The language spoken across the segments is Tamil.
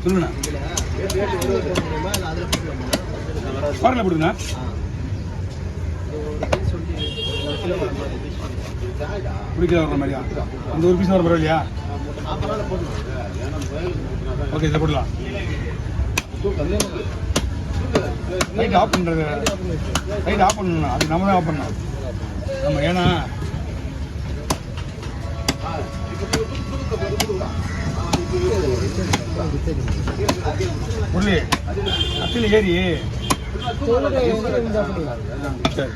சொல்லுண்ணா பாருங்க போடுங்கண்ணா. பிடிக்கல வர மாதிரியா? அந்த ஒரு பீஸ் வர பரவாயில்லையா? ஓகே இதில் போடலாம். லைட் ஆஃப் பண்ணுறது, லைட் ஆஃப் பண்ணணும். அது நம்ம தான் ஆஃப் பண்ணணும் நம்ம. ஏன்னா முரளி அத்தியில் ஏறி சரி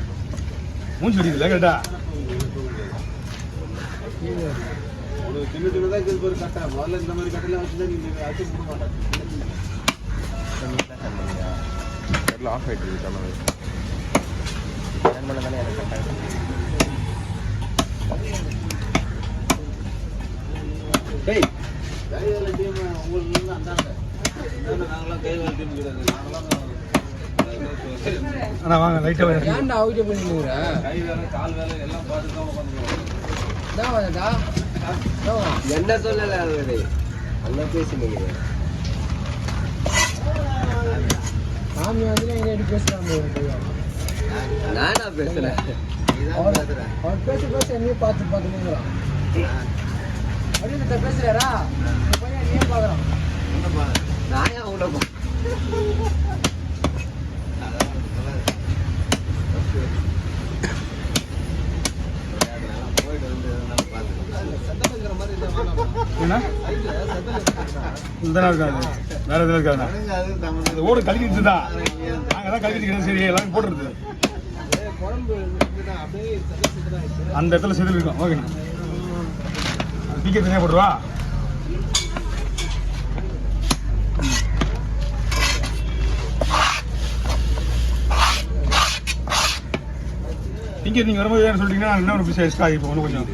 மூஞ்சி வெடிக்குதுல்ல கேட்டா சின்ன சின்னதாக இது ஒரு கட்டை. முதல்ல இந்த மாதிரி கட்டையெல்லாம் வச்சுதான் நீங்கள் அச்சு போட மாட்டேன். ஆஃப் ஆகிட்டு இருக்கு தானே எனக்கு கட்டாயம். டேய் கைவேல டீம் உங்களுக்கு அந்தாங்க. நாங்களாம் கைவேல டீம் கிடையாது. நாங்களாம் அண்ணா வாங்க லைட்டாக ஏன்டா அவுட் பண்ணிடுற? கை வேலை கால் வேலை எல்லாம் பார்த்து தான் உட்காந்துருக்கோம். என்ன சொல்லலை அது நல்லா பேசுனீங்க. சாமி வந்து எங்க பேசுறாங்க. நானா பேசுறேன்? அவர் பேச பேச என்னையும் பார்த்து பார்த்துங்கிறான். அப்படின்னு பேசுறாரா? போய் என்னையும் பார்க்குறான். நானே அவங்கள இருக்காது வேற எதுவும் இருக்காது. ஓடு கழிக்கிட்டு தான் நாங்கள் தான் கழிக்கிட்டு சரி எல்லாரும் போட்டுருது. அந்த இடத்துல செதில் இருக்கும். ஓகேண்ணா பீக்கே தனியாக போட்டுருவா. இங்கே நீங்கள் வரும்போது ஏன்னு சொல்லிட்டீங்கன்னா என்ன ஒரு பீஸ் எக்ஸ்ட்ரா இப்போ ஒன்று கொஞ்சம்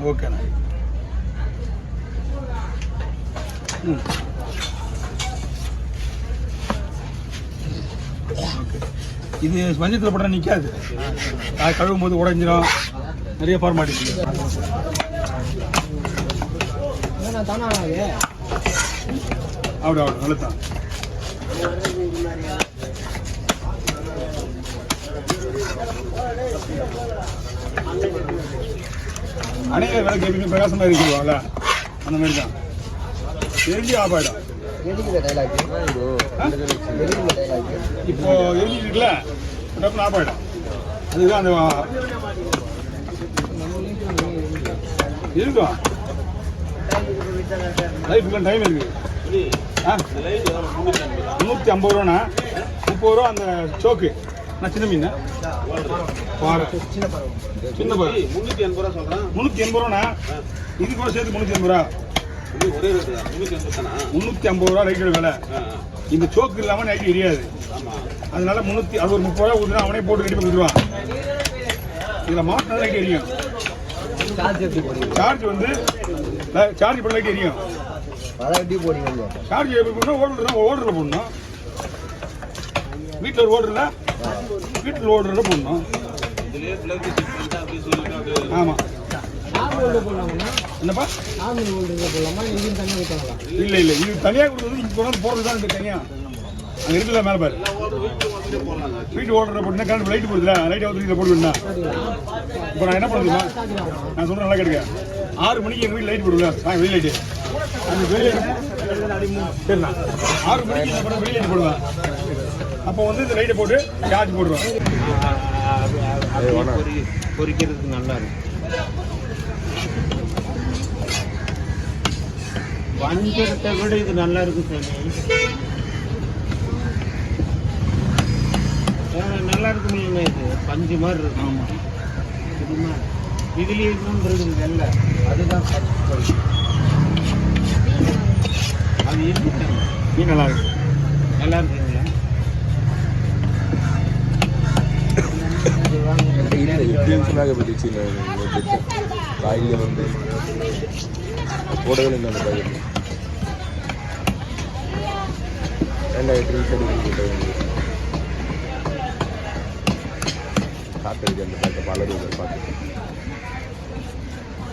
ஓகேண்ணா. ஓகே இது மஞ்சத்தில் போட்டால் நிற்காது. கழுவும் போது உடஞ்சிடும். நிறைய ஃபார்மாலிட்டி அப்படி அவ்வளோ நல்லதான். அநேக விளக்கு எப்பயுமே பிரகாசமாக இருக்குவாங்கள அந்த மாதிரி தான் தெரிஞ்சு ஆஃப் ஆகிடும். இப்போ எரிஞ்சு இருக்குல்ல டப்புன்னு ஆஃப் ஆகிடும். அதுதான் அந்த இருக்கும் லைஃபுக்கு டைம் இருக்குது. 350 ரூபாண்ணா. 30 ரூபா அந்த சோக்கு. நான் சின்ன மீன் சின்ன 380 ரூபா சொல்கிறேன். 380 ரூபாண்ணா. இது கூட சேர்த்து 380 ரூபா. 350 ரூபா லைட்டோட விலை. இந்த சோக்கு இல்லாமல் நைட்டு எரியாது. அதனால 330 ரூபா ஊற்றுனா அவனே போட்டு கட்டி கொடுத்துருவான். இதில் மாட்டினா லைட் எரியும். சார்ஜ் வந்து சார்ஜ் பண்ண லைட் எரியும். சார்ஜ் எப்படி போடணும்? ஓடுறதுல போடணும். வீட்டில் ஒரு ஓடுறல போடணும். ஆமாம். என்னப்பா? இல்லை இது தனியாக கொடுத்தது இங்கே கொண்டாந்து போடுறது தான் இந்த தனியாக அங்கே இருக்குல்ல மேலே பாரு. வீட்டு ஓடுற போட்டுனா கரண்ட் லைட்டு போடுதுல, லைட்டை வந்து இதில் போடுவேன்னா இப்போ நான் என்ன பண்ணுறதுமா? நான் சொல்கிறேன் நல்லா கேட்க. 6 மணிக்கு எங்கள் வீட்டில் லைட் போடுவேன். வெளி லைட்டு அந்த வெளி சரிண்ணா 6 மணிக்கு என்ன பண்ண வெளி லைட்டு போடுவேன். அப்போ வந்து இந்த லைட்டை போட்டு சார்ஜ் போடுவேன். பொரிக்கிறதுக்கு நல்லா இருக்கும். வஞ்சரத்தை விட இது நல்லா இருக்கும் சாமி. நல்லா இருக்கும். இது பஞ்சு மாதிரி இருக்கும். ஆமாம். இதுலேயே இருக்குது வெள்ளை. அதுதான் அது இருக்கு. நல்லா இருக்கு. நல்லா இருக்குங்களா? காயில் வந்து போடவே இல்லை. அந்த பையன் 2000 காத்திருக்கு. அந்த பையன் பலர் பார்த்து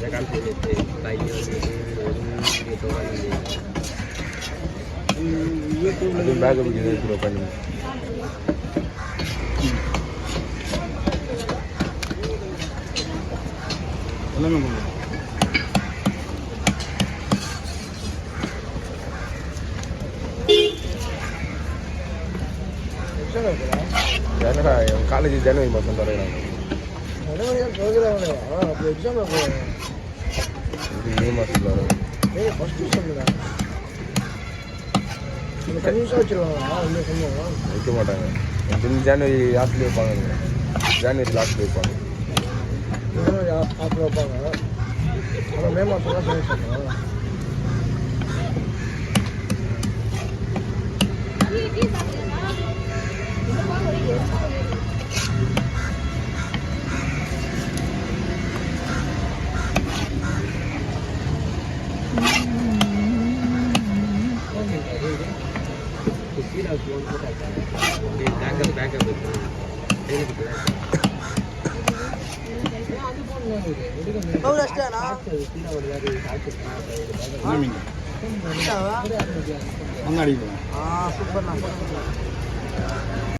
பேக் பண்ணி காலேஜ் ஜனவரி மாதம் தரேன். மே மாதத்தில் வைக்க மாட்டாங்க. ஜனவரி லாஸ்ட்லேயே வைப்பாங்க. ஜனவரி லாஸ்ட்டில் வைப்பாங்க. மே மாதம் முன்னாடி சூப்பர்.